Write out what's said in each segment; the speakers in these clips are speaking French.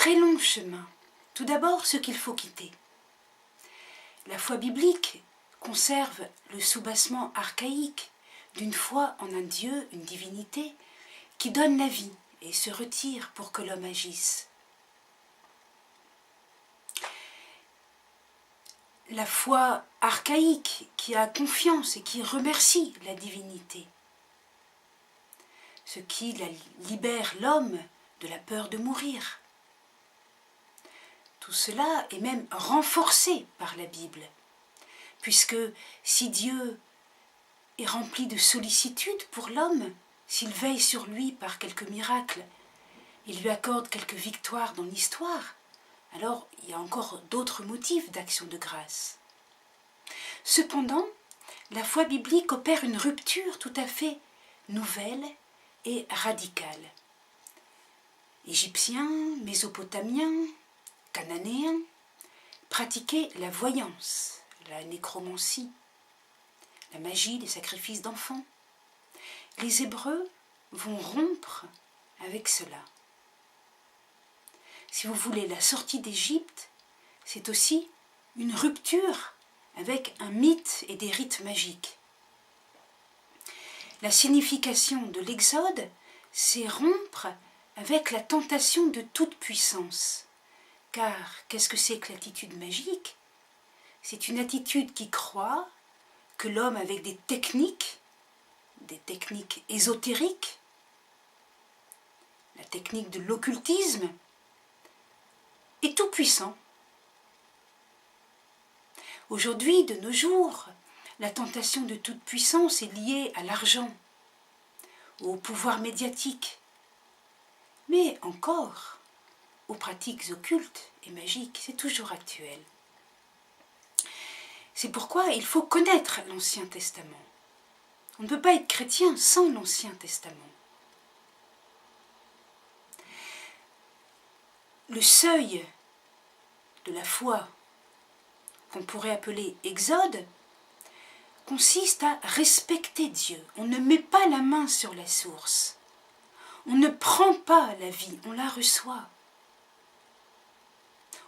très long chemin. Tout d'abord, ce qu'il faut quitter. La foi biblique conserve le soubassement archaïque d'une foi en un Dieu, une divinité, qui donne la vie et se retire pour que l'homme agisse. La foi archaïque qui a confiance et qui remercie la divinité. Ce qui libère l'homme de la peur de mourir. Tout cela est même renforcé par la Bible, puisque si Dieu est rempli de sollicitude pour l'homme, s'il veille sur lui par quelques miracles, il lui accorde quelques victoires dans l'histoire, alors il y a encore d'autres motifs d'action de grâce. Cependant, la foi biblique opère une rupture tout à fait nouvelle et radicale. Égyptiens, Mésopotamiens, Cananéens pratiquaient la voyance, la nécromancie, la magie, les sacrifices d'enfants. Les Hébreux vont rompre avec cela. Si vous voulez, la sortie d'Égypte, c'est aussi une rupture avec un mythe et des rites magiques. La signification de l'Exode, c'est rompre avec la tentation de toute puissance. Car qu'est-ce que c'est que l'attitude magique? C'est une attitude qui croit que l'homme avec des techniques ésotériques, la technique de l'occultisme, est tout puissant. Aujourd'hui, de nos jours, la tentation de toute puissance est liée à l'argent, au pouvoir médiatique, mais encore aux pratiques occultes et magiques, c'est toujours actuel. C'est pourquoi il faut connaître l'Ancien Testament. On ne peut pas être chrétien sans l'Ancien Testament. Le seuil de la foi, qu'on pourrait appeler Exode, consiste à respecter Dieu. On ne met pas la main sur la source. On ne prend pas la vie, on la reçoit.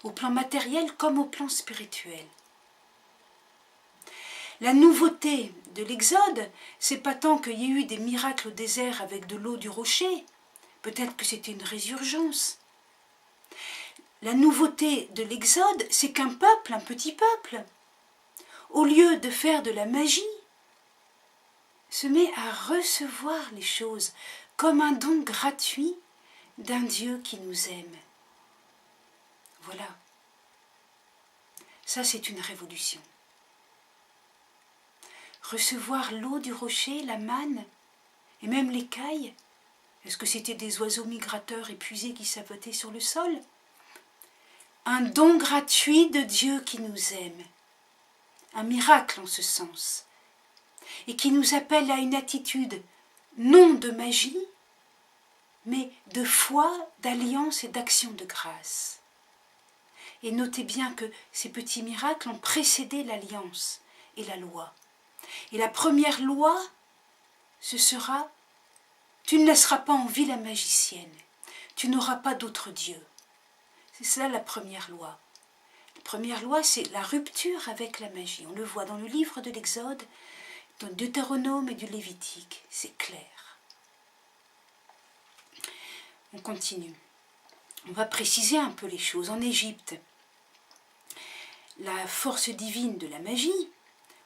Au plan matériel comme au plan spirituel. La nouveauté de l'Exode, c'est pas tant qu'il y ait eu des miracles au désert avec de l'eau du rocher, peut-être que c'était une résurgence. La nouveauté de l'Exode, c'est qu'un peuple, un petit peuple, au lieu de faire de la magie, se met à recevoir les choses comme un don gratuit d'un Dieu qui nous aime. Voilà. Ça, c'est une révolution. Recevoir l'eau du rocher, la manne, et même l'écaille. Est-ce que c'était des oiseaux migrateurs épuisés qui s'abattaient sur le sol? Un don gratuit de Dieu qui nous aime. Un miracle en ce sens. Et qui nous appelle à une attitude non de magie, mais de foi, d'alliance et d'action de grâce. Et notez bien que ces petits miracles ont précédé l'alliance et la loi. Et la première loi, ce sera « Tu ne laisseras pas en vie la magicienne, tu n'auras pas d'autre Dieu ». C'est ça la première loi. La première loi, c'est la rupture avec la magie. On le voit dans le livre de l'Exode, dans le Deutéronome et du Lévitique. C'est clair. On continue. On va préciser un peu les choses. En Égypte, la force divine de la magie,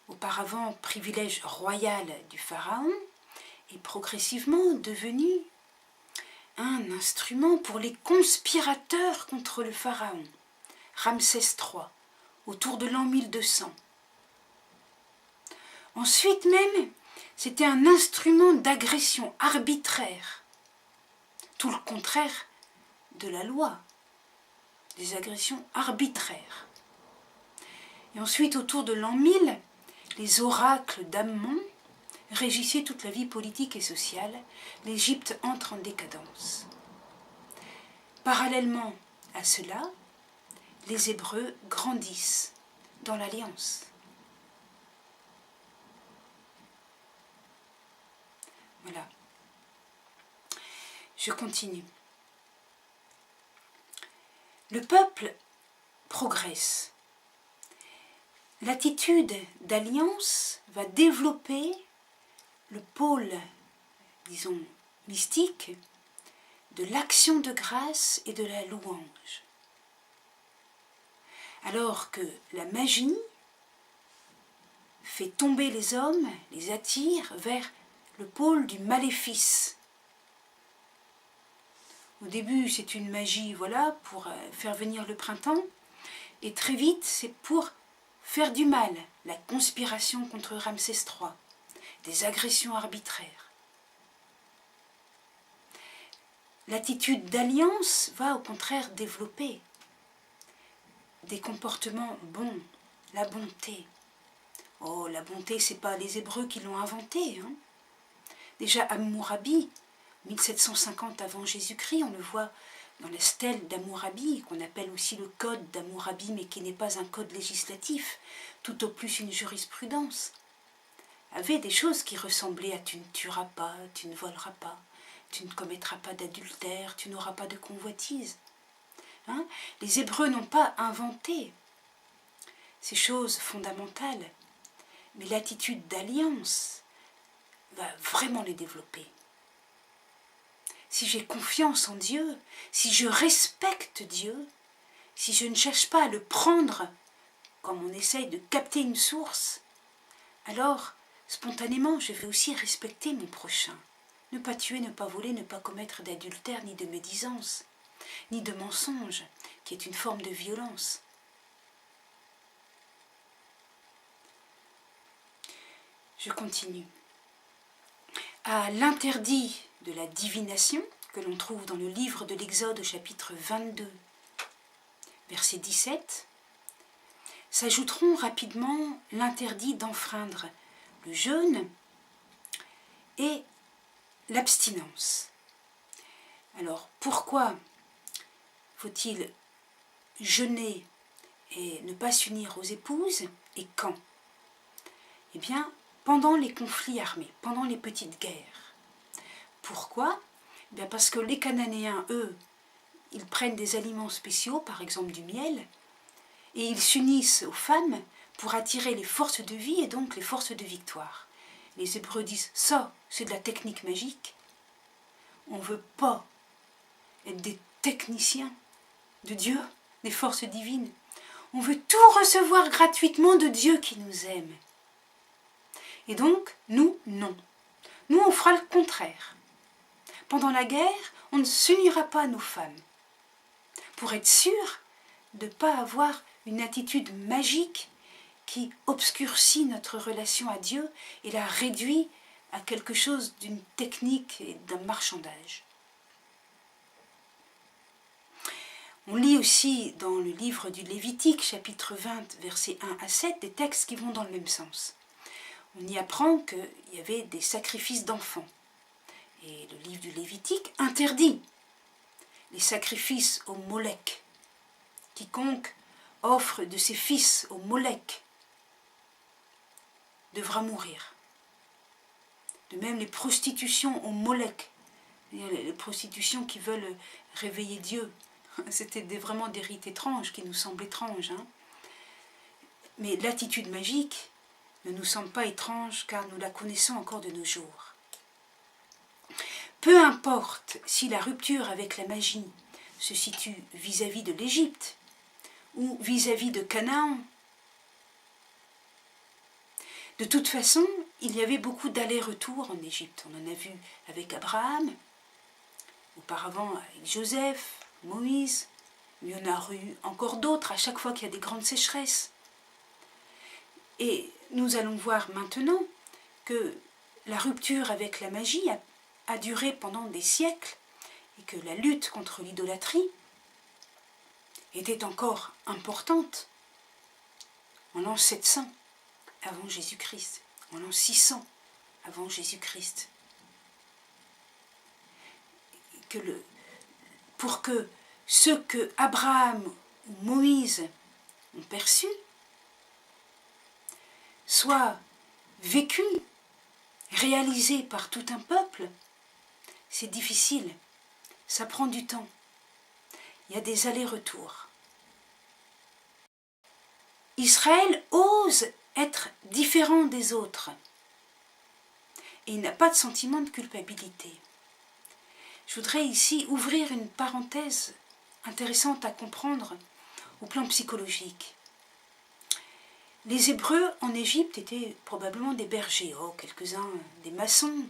auparavant privilège royal du pharaon, est progressivement devenue un instrument pour les conspirateurs contre le pharaon, Ramsès III, autour de l'an 1200. Ensuite même, c'était un instrument d'agression arbitraire, tout le contraire de la loi, des agressions arbitraires. Et ensuite, autour de l'an 1000, les oracles d'Ammon régissaient toute la vie politique et sociale. L'Égypte entre en décadence. Parallèlement à cela, les Hébreux grandissent dans l'alliance. Voilà. Je continue. Le peuple progresse. L'attitude d'alliance va développer le pôle, disons, mystique de l'action de grâce et de la louange. Alors que la magie fait tomber les hommes, les attire vers le pôle du maléfice. Au début, c'est une magie, voilà, pour faire venir le printemps, et très vite, c'est pour faire du mal, la conspiration contre Ramsès III, des agressions arbitraires. L'attitude d'alliance va au contraire développer des comportements bons, la bonté. Oh, la bonté, c'est pas les Hébreux qui l'ont inventée. Hein. Déjà, Hammurabi, 1750 avant Jésus-Christ, on le voit dans la stèle d'Hammurabi, qu'on appelle aussi le code d'Hammurabi, mais qui n'est pas un code législatif, tout au plus une jurisprudence, avait des choses qui ressemblaient à « tu ne tueras pas, tu ne voleras pas, tu ne commettras pas d'adultère, tu n'auras pas de convoitise ». Hein? Les Hébreux n'ont pas inventé ces choses fondamentales, mais l'attitude d'alliance va vraiment les développer. Si j'ai confiance en Dieu, si je respecte Dieu, si je ne cherche pas à le prendre comme on essaye de capter une source, alors spontanément je vais aussi respecter mon prochain. Ne pas tuer, ne pas voler, ne pas commettre d'adultère, ni de médisance, ni de mensonge, qui est une forme de violence. Je continue. À l'interdit de la divination, que l'on trouve dans le livre de l'Exode au chapitre 22, verset 17, s'ajouteront rapidement l'interdit d'enfreindre le jeûne et l'abstinence. Alors, pourquoi faut-il jeûner et ne pas s'unir aux épouses, et quand? Eh bien, pendant les conflits armés, pendant les petites guerres. Pourquoi? Eh bien parce que les Cananéens, eux, ils prennent des aliments spéciaux, par exemple du miel, et ils s'unissent aux femmes pour attirer les forces de vie et donc les forces de victoire. Les Hébreux disent, ça, c'est de la technique magique. On ne veut pas être des techniciens de Dieu, des forces divines. On veut tout recevoir gratuitement de Dieu qui nous aime. Et donc, nous, non. Nous, on fera le contraire. Pendant la guerre, on ne s'unira pas à nos femmes, pour être sûr de ne pas avoir une attitude magique qui obscurcit notre relation à Dieu et la réduit à quelque chose d'une technique et d'un marchandage. On lit aussi dans le livre du Lévitique, chapitre 20, versets 1 à 7, des textes qui vont dans le même sens. On y apprend qu'il y avait des sacrifices d'enfants. Et le livre du Lévitique interdit les sacrifices au Molech. Quiconque offre de ses fils au Molech devra mourir. De même, les prostitutions au Molech, les prostitutions qui veulent réveiller Dieu, c'était vraiment des rites étranges qui nous semblent étranges. Hein. Mais l'attitude magique ne nous semble pas étrange car nous la connaissons encore de nos jours. Peu importe si la rupture avec la magie se situe vis-à-vis de l'Égypte ou vis-à-vis de Canaan, de toute façon, il y avait beaucoup d'allers-retours en Égypte. On en a vu avec Abraham, auparavant avec Joseph, Moïse, il y en a eu encore d'autres à chaque fois qu'il y a des grandes sécheresses. Et nous allons voir maintenant que la rupture avec la magie a duré pendant des siècles et que la lutte contre l'idolâtrie était encore importante en l'an 700 avant Jésus-Christ, en l'an 600 avant Jésus-Christ. Pour que ce que Abraham ou Moïse ont perçu soit vécu, réalisé par tout un peuple, c'est difficile, ça prend du temps. il y a des allers-retours. Israël ose être différent des autres et il n'a pas de sentiment de culpabilité. Je voudrais ici ouvrir une parenthèse intéressante à comprendre au plan psychologique. Les Hébreux en Égypte étaient probablement des bergers, quelques-uns des maçons,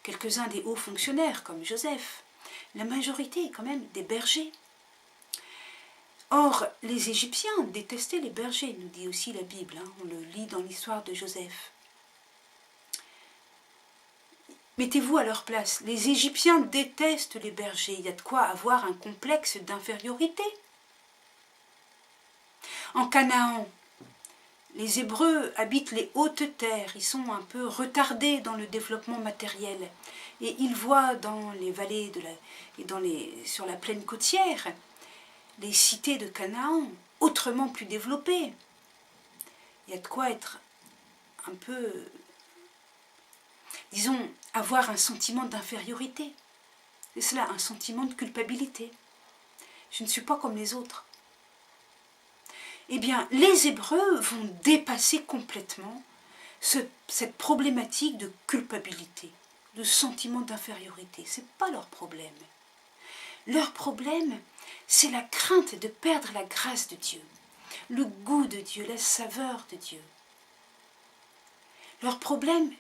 quelques-uns des hauts fonctionnaires comme Joseph. La majorité est quand même des bergers. Or, les Égyptiens détestaient les bergers, nous dit aussi la Bible, on le lit dans l'histoire de Joseph. Mettez-vous à leur place, les Égyptiens détestent les bergers, il y a de quoi avoir un complexe d'infériorité. En Canaan, les Hébreux habitent les hautes terres, ils sont un peu retardés dans le développement matériel et ils voient dans les vallées et sur la plaine côtière les cités de Canaan autrement plus développées. Il y a de quoi être un peu, disons, avoir un sentiment d'infériorité. C'est cela, un sentiment de culpabilité. Je ne suis pas comme les autres. Eh bien, les Hébreux vont dépasser complètement cette problématique de culpabilité, de sentiment d'infériorité. Ce n'est pas leur problème. Leur problème, c'est la crainte de perdre la grâce de Dieu, le goût de Dieu, la saveur de Dieu. Leur problème,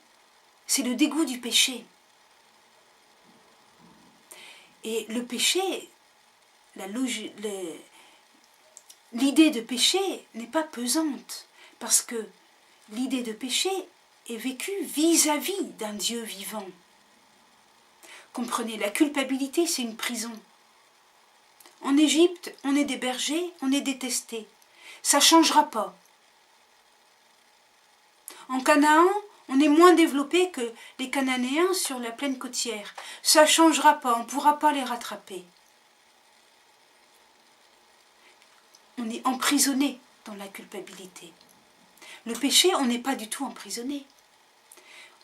c'est le dégoût du péché. Et le péché, l'idée de péché n'est pas pesante, parce que l'idée de péché est vécue vis-à-vis d'un Dieu vivant. Comprenez, la culpabilité, c'est une prison. En Égypte, on est des bergers, on est détestés. Ça ne changera pas. En Canaan, on est moins développé que les Cananéens sur la plaine côtière. Ça ne changera pas, on ne pourra pas les rattraper. On est emprisonné dans la culpabilité. Le péché, on n'est pas du tout emprisonné.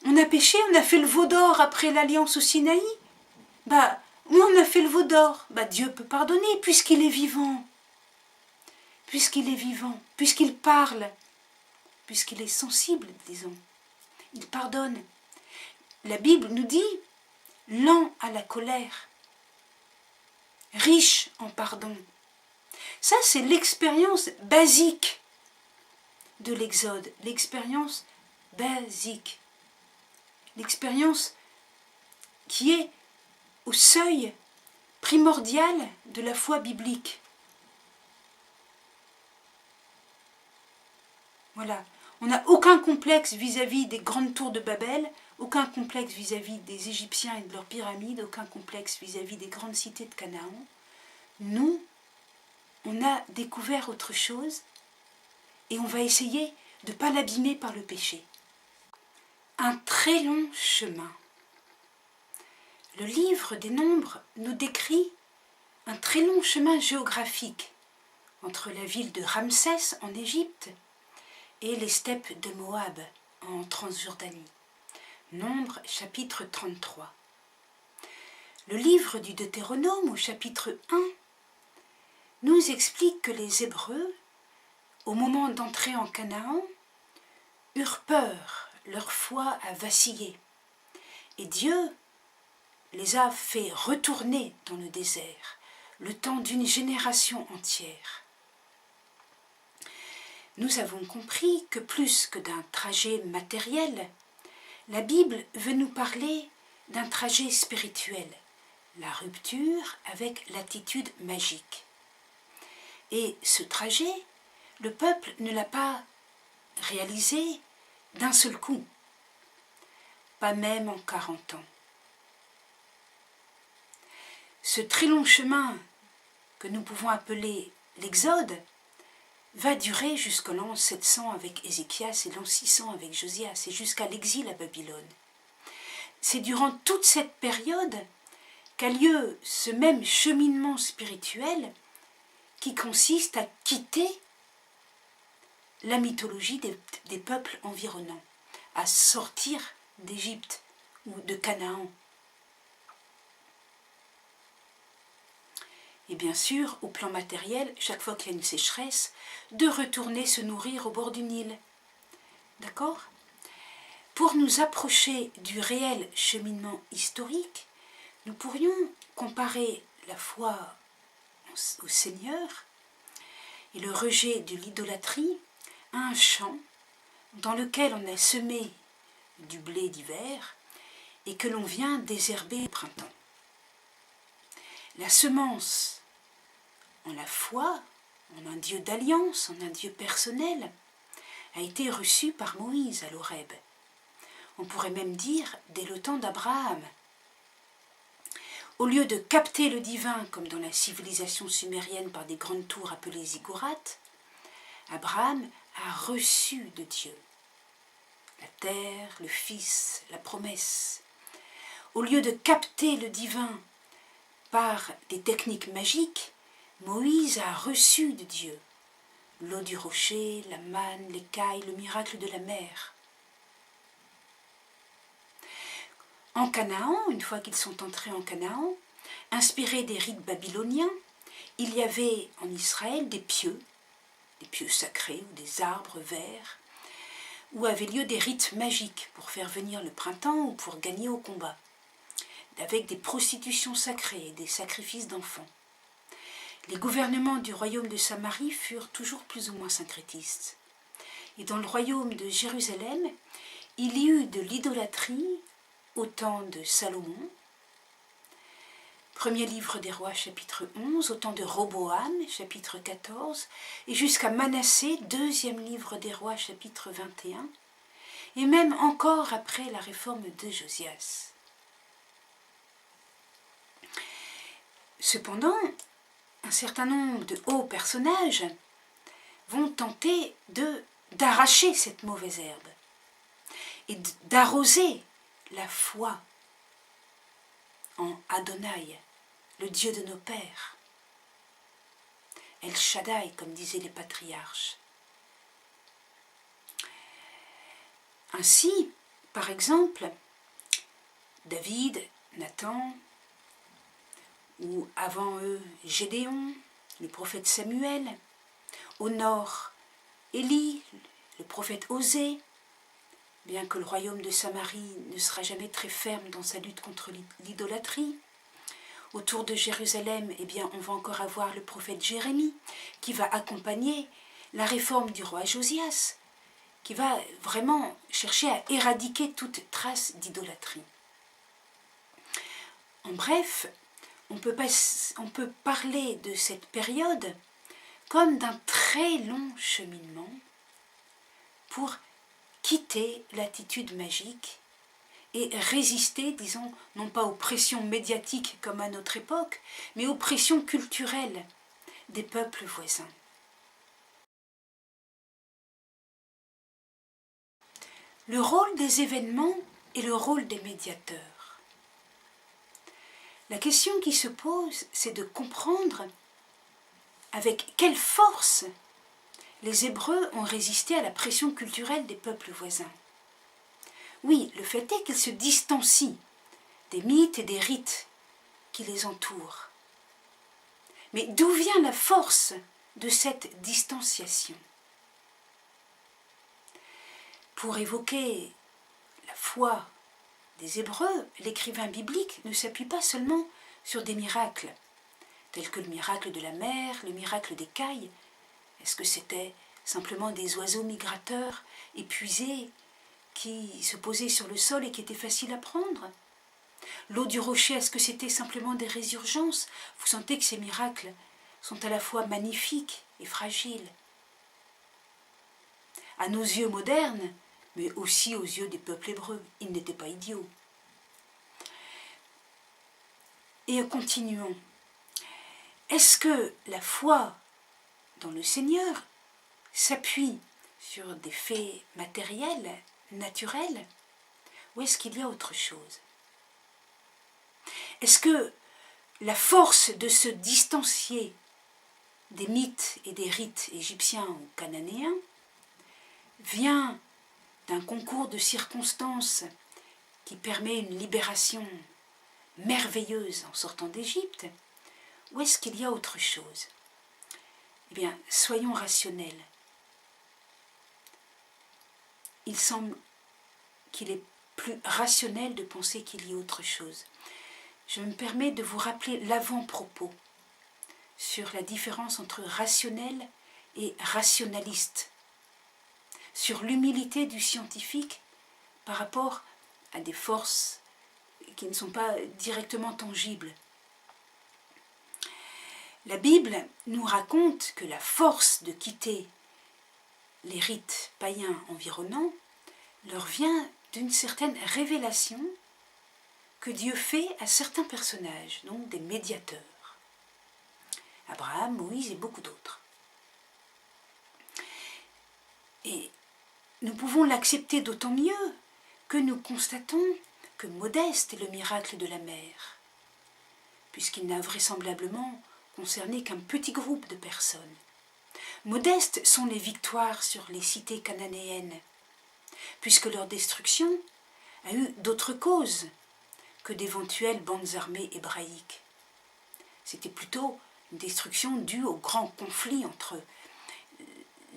On a péché, on a fait le veau d'or après l'alliance au Sinaï. Oui, on a fait le veau d'or. Dieu peut pardonner puisqu'il est vivant. Puisqu'il est vivant, puisqu'il parle, puisqu'il est sensible, disons. Il pardonne. La Bible nous dit lent à la colère, riche en pardon. Ça, c'est l'expérience basique de l'Exode, l'expérience basique, l'expérience qui est au seuil primordial de la foi biblique. Voilà, on n'a aucun complexe vis-à-vis des grandes tours de Babel, aucun complexe vis-à-vis des Égyptiens et de leurs pyramides, aucun complexe vis-à-vis des grandes cités de Canaan. Nous, on a découvert autre chose et on va essayer de ne pas l'abîmer par le péché. Un très long chemin. Le livre des Nombres nous décrit un très long chemin géographique entre la ville de Ramsès en Égypte et les steppes de Moab en Transjordanie. Nombres chapitre 33. Le livre du Deutéronome au chapitre 1 nous explique que les Hébreux, au moment d'entrer en Canaan, eurent peur, leur foi a vacillé. Et Dieu les a fait retourner dans le désert, le temps d'une génération entière. Nous avons compris que plus que d'un trajet matériel, la Bible veut nous parler d'un trajet spirituel, la rupture avec l'attitude magique. Et ce trajet, le peuple ne l'a pas réalisé d'un seul coup, pas même en 40 ans. Ce très long chemin que nous pouvons appeler l'Exode va durer jusqu'à l'an 700 avec Ézéchias et l'an 600 avec Josias et jusqu'à l'exil à Babylone. C'est durant toute cette période qu'a lieu ce même cheminement spirituel qui consiste à quitter la mythologie des peuples environnants, à sortir d'Égypte ou de Canaan. et bien sûr, au plan matériel, chaque fois qu'il y a une sécheresse, de retourner se nourrir au bord du Nil. D'accord ? Pour nous approcher du réel cheminement historique, nous pourrions comparer la foi au Seigneur et le rejet de l'idolâtrie à un champ dans lequel on a semé du blé d'hiver et que l'on vient désherber au printemps. La semence en la foi, en un Dieu d'alliance, en un Dieu personnel, a été reçue par Moïse à l'Horeb. On pourrait même dire dès le temps d'Abraham. Au lieu de capter le divin comme dans la civilisation sumérienne par des grandes tours appelées ziggourats, Abraham a reçu de Dieu la terre, le Fils, la promesse. Au lieu de capter le divin par des techniques magiques, Moïse a reçu de Dieu l'eau du rocher, la manne, l'écaille, le miracle de la mer. En Canaan, une fois qu'ils sont entrés en Canaan, inspirés des rites babyloniens, il y avait en Israël des pieux sacrés ou des arbres verts, où avaient lieu des rites magiques pour faire venir le printemps ou pour gagner au combat, avec des prostitutions sacrées et des sacrifices d'enfants. Les gouvernements du royaume de Samarie furent toujours plus ou moins syncrétistes. Et dans le royaume de Jérusalem, il y eut de l'idolâtrie au temps de Salomon, premier livre des rois, chapitre 11, au temps de Roboam, chapitre 14, et jusqu'à Manassé, deuxième livre des rois, chapitre 21, et même encore après la réforme de Josias. Cependant, un certain nombre de hauts personnages vont tenter d'arracher cette mauvaise herbe et d'arroser la foi en Adonai, le Dieu de nos pères, El Shaddai, comme disaient les patriarches. Ainsi, par exemple, David, Nathan, ou avant eux Gédéon, le prophète Samuel, au nord Élie, le prophète Osée, bien que le royaume de Samarie ne sera jamais très ferme dans sa lutte contre l'idolâtrie. Autour de Jérusalem, eh bien, on va encore avoir le prophète Jérémie qui va accompagner la réforme du roi Josias, qui va vraiment chercher à éradiquer toute trace d'idolâtrie. En bref, on peut parler de cette période comme d'un très long cheminement pour quitter l'attitude magique et résister, disons, non pas aux pressions médiatiques comme à notre époque, mais aux pressions culturelles des peuples voisins. Le rôle des événements et le rôle des médiateurs. La question qui se pose, c'est de comprendre avec quelle force les Hébreux ont résisté à la pression culturelle des peuples voisins. Oui, le fait est qu'ils se distancient des mythes et des rites qui les entourent. Mais d'où vient la force de cette distanciation ? Pour évoquer la foi des Hébreux, l'écrivain biblique ne s'appuie pas seulement sur des miracles, tels que le miracle de la mer, le miracle des cailles. Est-ce que c'était simplement des oiseaux migrateurs épuisés qui se posaient sur le sol et qui étaient faciles à prendre ? L'eau du rocher, est-ce que c'était simplement des résurgences ? Vous sentez que ces miracles sont à la fois magnifiques et fragiles. À nos yeux modernes, mais aussi aux yeux des peuples hébreux, ils n'étaient pas idiots. Et continuons. Est-ce que la foi dans le Seigneur s'appuie sur des faits matériels, naturels, ou est-ce qu'il y a autre chose ? Est-ce que la force de se distancier des mythes et des rites égyptiens ou cananéens vient d'un concours de circonstances qui permet une libération merveilleuse en sortant d'Égypte, ou est-ce qu'il y a autre chose? Eh bien, soyons rationnels. Il semble qu'il est plus rationnel de penser qu'il y a autre chose. Je me permets de vous rappeler l'avant-propos sur la différence entre rationnel et rationaliste, sur l'humilité du scientifique par rapport à des forces qui ne sont pas directement tangibles. La Bible nous raconte que la force de quitter les rites païens environnants leur vient d'une certaine révélation que Dieu fait à certains personnages, donc des médiateurs. Abraham, Moïse et beaucoup d'autres. Et nous pouvons l'accepter d'autant mieux que nous constatons que modeste est le miracle de la mer, puisqu'il n'a vraisemblablement concerné qu'un petit groupe de personnes. Modestes sont les victoires sur les cités cananéennes, puisque leur destruction a eu d'autres causes que d'éventuelles bandes armées hébraïques. C'était plutôt une destruction due au grand conflit entre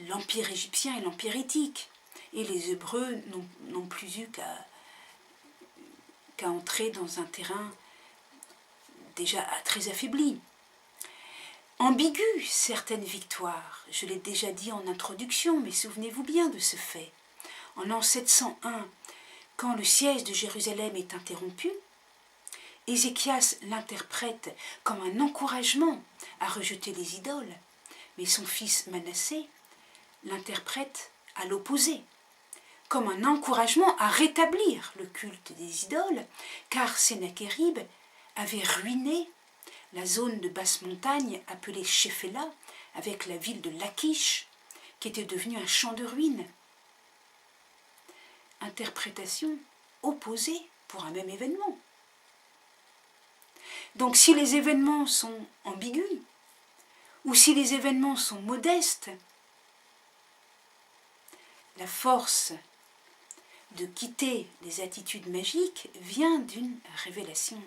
l'Empire égyptien et l'Empire hittite. Et les Hébreux n'ont plus eu qu'à entrer dans un terrain déjà très affaibli. Ambiguës certaines victoires, je l'ai déjà dit en introduction, mais souvenez-vous bien de ce fait. En l'an 701, quand le siège de Jérusalem est interrompu, Ézéchias l'interprète comme un encouragement à rejeter les idoles, mais son fils Manassé l'interprète à l'opposé, comme un encouragement à rétablir le culte des idoles, car Sennachérib avait ruiné la zone de basse montagne appelée Shéphéla, avec la ville de Lachish, qui était devenue un champ de ruines. Interprétation opposée pour un même événement. Donc si les événements sont ambigus, ou si les événements sont modestes, la force de quitter les attitudes magiques vient d'une révélation.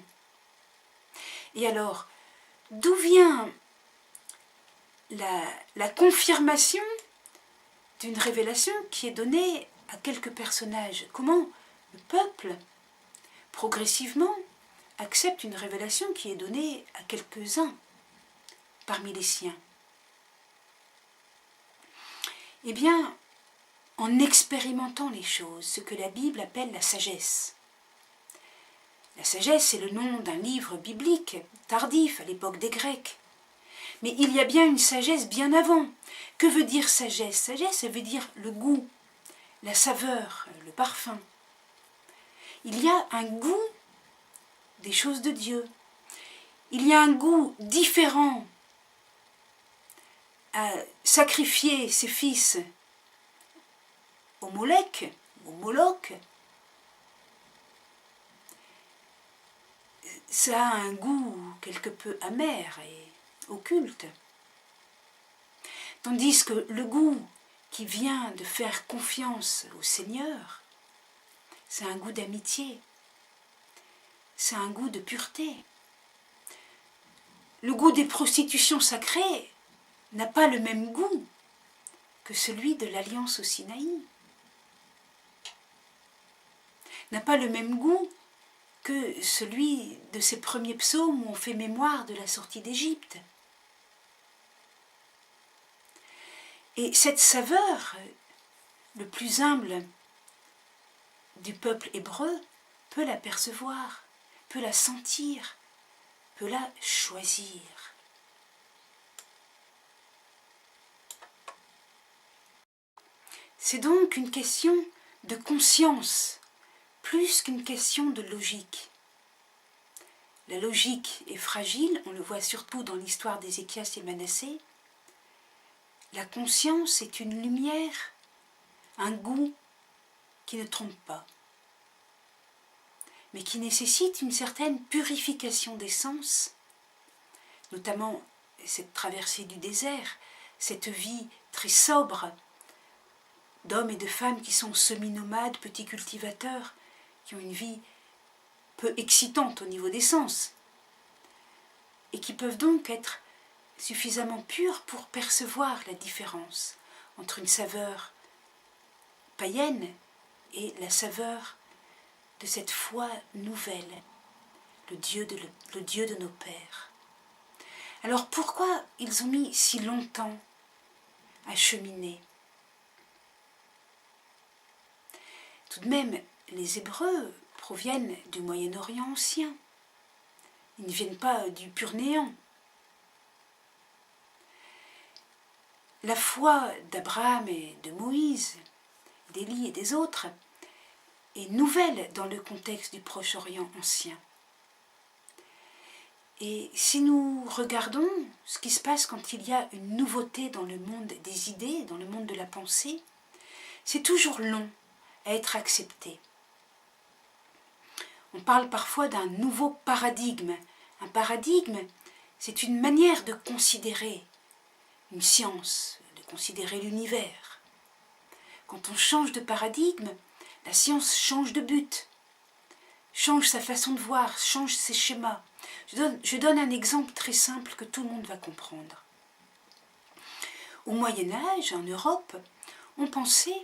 Et alors, d'où vient la confirmation d'une révélation qui est donnée à quelques personnages? Comment le peuple, progressivement, accepte une révélation qui est donnée à quelques-uns parmi les siens? Eh bien, en expérimentant les choses, ce que la Bible appelle la sagesse. La sagesse est le nom d'un livre biblique tardif à l'époque des Grecs. Mais il y a bien une sagesse bien avant. Que veut dire sagesse? Sagesse, ça veut dire le goût, la saveur, le parfum. Il y a un goût des choses de Dieu. Il y a un goût différent à sacrifier ses fils au Molech, au Moloch. Ça a un goût quelque peu amer et occulte. Tandis que le goût qui vient de faire confiance au Seigneur, c'est un goût d'amitié, c'est un goût de pureté. Le goût des prostitutions sacrées n'a pas le même goût que celui de l'alliance au Sinaï, n'a pas le même goût que celui de ces premiers psaumes où on fait mémoire de la sortie d'Égypte. Et cette saveur, le plus humble du peuple hébreu, peut la percevoir, peut la sentir, peut la choisir. C'est donc une question de conscience, plus qu'une question de logique. La logique est fragile, on le voit surtout dans l'histoire d'Ézéchias et Manassé. La conscience est une lumière, un goût qui ne trompe pas, mais qui nécessite une certaine purification des sens, notamment cette traversée du désert, cette vie très sobre d'hommes et de femmes qui sont semi-nomades, petits cultivateurs, qui ont une vie peu excitante au niveau des sens. et qui peuvent donc être suffisamment pures pour percevoir la différence entre une saveur païenne et la saveur de cette foi nouvelle, le Dieu de nos pères. Alors pourquoi ils ont mis si longtemps à cheminer? Tout de même, les Hébreux proviennent du Moyen-Orient ancien. Ils ne viennent pas du pur néant. La foi d'Abraham et de Moïse, d'Élie et des autres, est nouvelle dans le contexte du Proche-Orient ancien. Et si nous regardons ce qui se passe quand il y a une nouveauté dans le monde des idées, dans le monde de la pensée, c'est toujours long à être accepté. On parle parfois d'un nouveau paradigme. Un paradigme, c'est une manière de considérer une science, de considérer l'univers. Quand on change de paradigme, la science change de but, change sa façon de voir, change ses schémas. Je donne un exemple très simple que tout le monde va comprendre. Au Moyen-Âge, en Europe, on pensait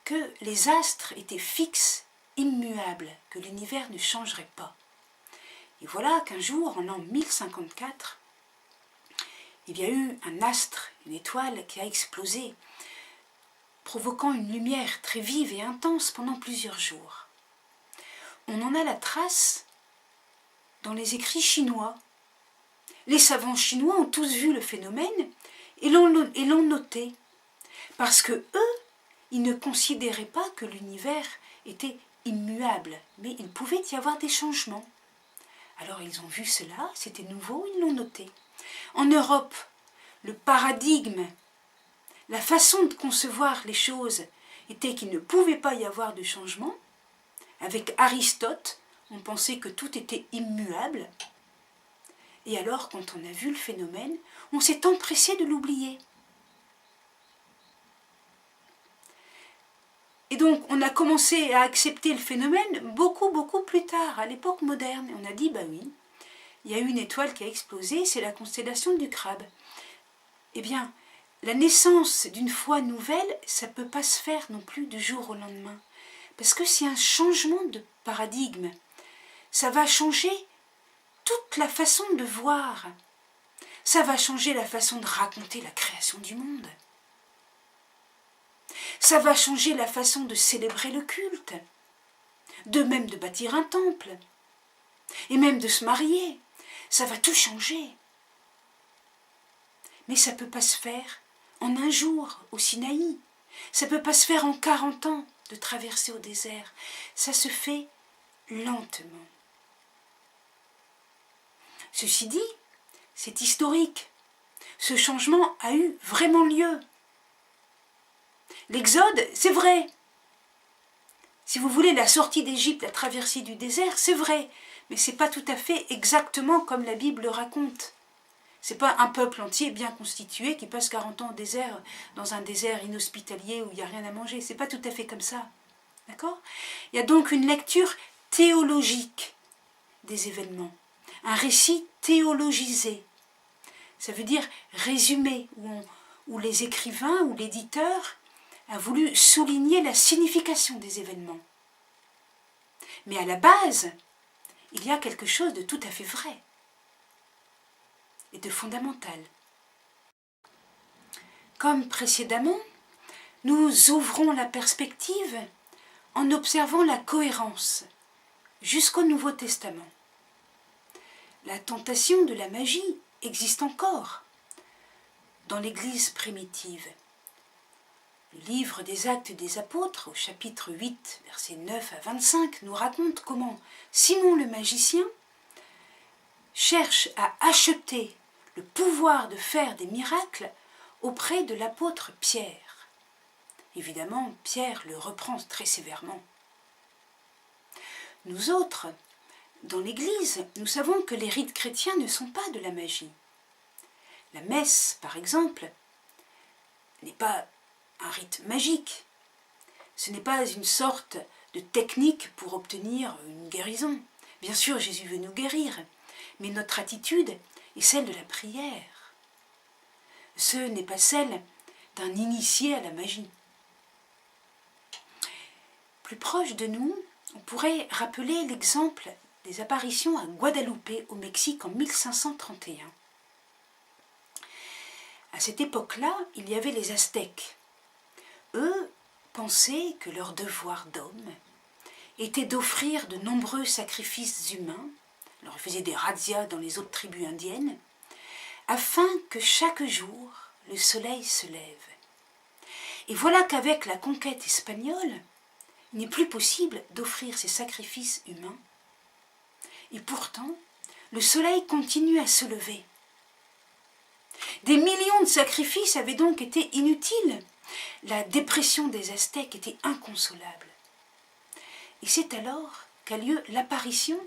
que les astres étaient fixes, immuables, que l'univers ne changerait pas. Et voilà qu'un jour, en l'an 1054, il y a eu un astre, une étoile qui a explosé, provoquant une lumière très vive et intense pendant plusieurs jours. On en a la trace dans les écrits chinois. Les savants chinois ont tous vu le phénomène et l'ont noté, parce que eux, ils ne considéraient pas que l'univers était immuable, mais il pouvait y avoir des changements. Alors ils ont vu cela, c'était nouveau, ils l'ont noté. En Europe, le paradigme, la façon de concevoir les choses était qu'il ne pouvait pas y avoir de changement. Avec Aristote, on pensait que tout était immuable. Et alors, quand on a vu le phénomène, on s'est empressé de l'oublier. Et donc, on a commencé à accepter le phénomène beaucoup plus tard, à l'époque moderne. Et on a dit, bah oui, il y a eu une étoile qui a explosé, c'est la constellation du Crabe. Eh bien, la naissance d'une foi nouvelle, ça ne peut pas se faire non plus du jour au lendemain. Parce que c'est un changement de paradigme. Ça va changer toute la façon de voir. Ça va changer la façon de raconter la création du monde. Ça va changer la façon de célébrer le culte, de même de bâtir un temple, et même de se marier. Ça va tout changer. Mais ça ne peut pas se faire en un jour au Sinaï. Ça ne peut pas se faire en 40 ans de traverser au désert. Ça se fait lentement. Ceci dit, c'est historique. Ce changement a eu vraiment lieu. L'Exode, c'est vrai. Si vous voulez, la sortie d'Égypte, la traversée du désert, c'est vrai. Mais ce n'est pas tout à fait exactement comme la Bible le raconte. Ce n'est pas un peuple entier bien constitué qui passe 40 ans au désert, dans un désert inhospitalier où il n'y a rien à manger. Ce n'est pas tout à fait comme ça. D'accord ? Il y a donc une lecture théologique des événements. Un récit théologisé. Ça veut dire résumé, où les écrivains ou l'éditeur a voulu souligner la signification des événements. Mais à la base, il y a quelque chose de tout à fait vrai et de fondamental. Comme précédemment, nous ouvrons la perspective en observant la cohérence jusqu'au Nouveau Testament. La tentation de la magie existe encore dans l'Église primitive. Le livre des Actes des Apôtres, au chapitre 8, versets 9 à 25, nous raconte comment Simon le magicien cherche à acheter le pouvoir de faire des miracles auprès de l'apôtre Pierre. Évidemment, Pierre le reprend très sévèrement. Nous autres, dans l'Église, nous savons que les rites chrétiens ne sont pas de la magie. La messe, par exemple, n'est pas un rite magique. Ce n'est pas une sorte de technique pour obtenir une guérison. Bien sûr, Jésus veut nous guérir, mais notre attitude est celle de la prière. Ce n'est pas celle d'un initié à la magie. Plus proche de nous, on pourrait rappeler l'exemple des apparitions à Guadeloupe, au Mexique, en 1531. À cette époque-là, il y avait les Aztèques. Eux pensaient que leur devoir d'homme était d'offrir de nombreux sacrifices humains, alors ils faisaient des razzias dans les autres tribus indiennes, afin que chaque jour le soleil se lève. Et voilà qu'avec la conquête espagnole, il n'est plus possible d'offrir ces sacrifices humains. Et pourtant, le soleil continue à se lever. Des millions de sacrifices avaient donc été inutiles. La dépression des Aztèques était inconsolable. Et c'est alors qu'a lieu l'apparition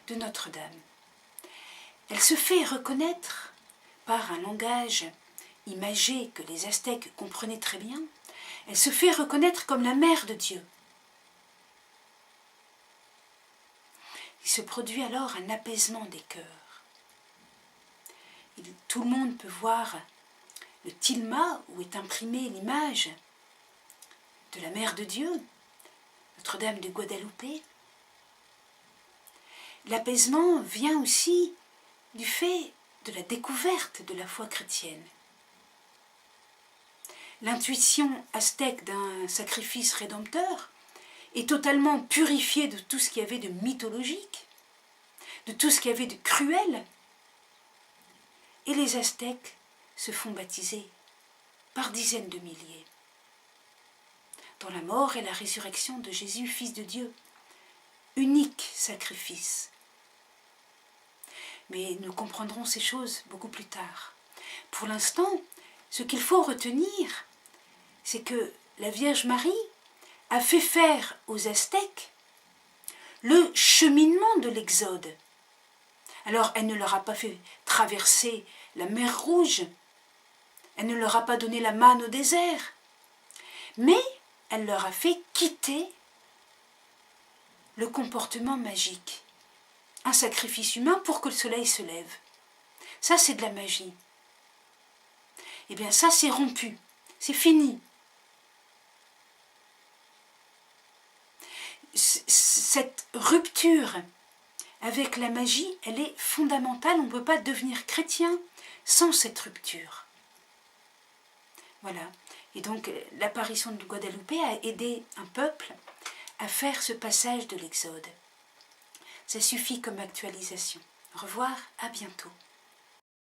de Notre-Dame. Elle se fait reconnaître par un langage imagé que les Aztèques comprenaient très bien. Elle se fait reconnaître comme la mère de Dieu. Il se produit alors un apaisement des cœurs. Tout le monde peut voir le tilma où est imprimée l'image de la Mère de Dieu, Notre-Dame de Guadeloupe. L'apaisement vient aussi du fait de la découverte de la foi chrétienne. L'intuition aztèque d'un sacrifice rédempteur est totalement purifiée de tout ce qu'il y avait de mythologique, de tout ce qu'il y avait de cruel. Et les Aztèques se font baptiser par dizaines de milliers. Dans la mort et la résurrection de Jésus, Fils de Dieu, unique sacrifice. Mais nous comprendrons ces choses beaucoup plus tard. Pour l'instant, ce qu'il faut retenir, c'est que la Vierge Marie a fait faire aux Aztèques le cheminement de l'Exode. Alors, elle ne leur a pas fait traverser la mer Rouge, elle ne leur a pas donné la manne au désert, mais elle leur a fait quitter le comportement magique, un sacrifice humain pour que le soleil se lève. Ça, c'est de la magie. Eh bien, ça, c'est rompu, c'est fini. Cette rupture avec la magie, elle est fondamentale. On ne peut pas devenir chrétien sans cette rupture. Voilà. Et donc, l'apparition de Guadeloupe a aidé un peuple à faire ce passage de l'Exode. Ça suffit comme actualisation. Au revoir, à bientôt.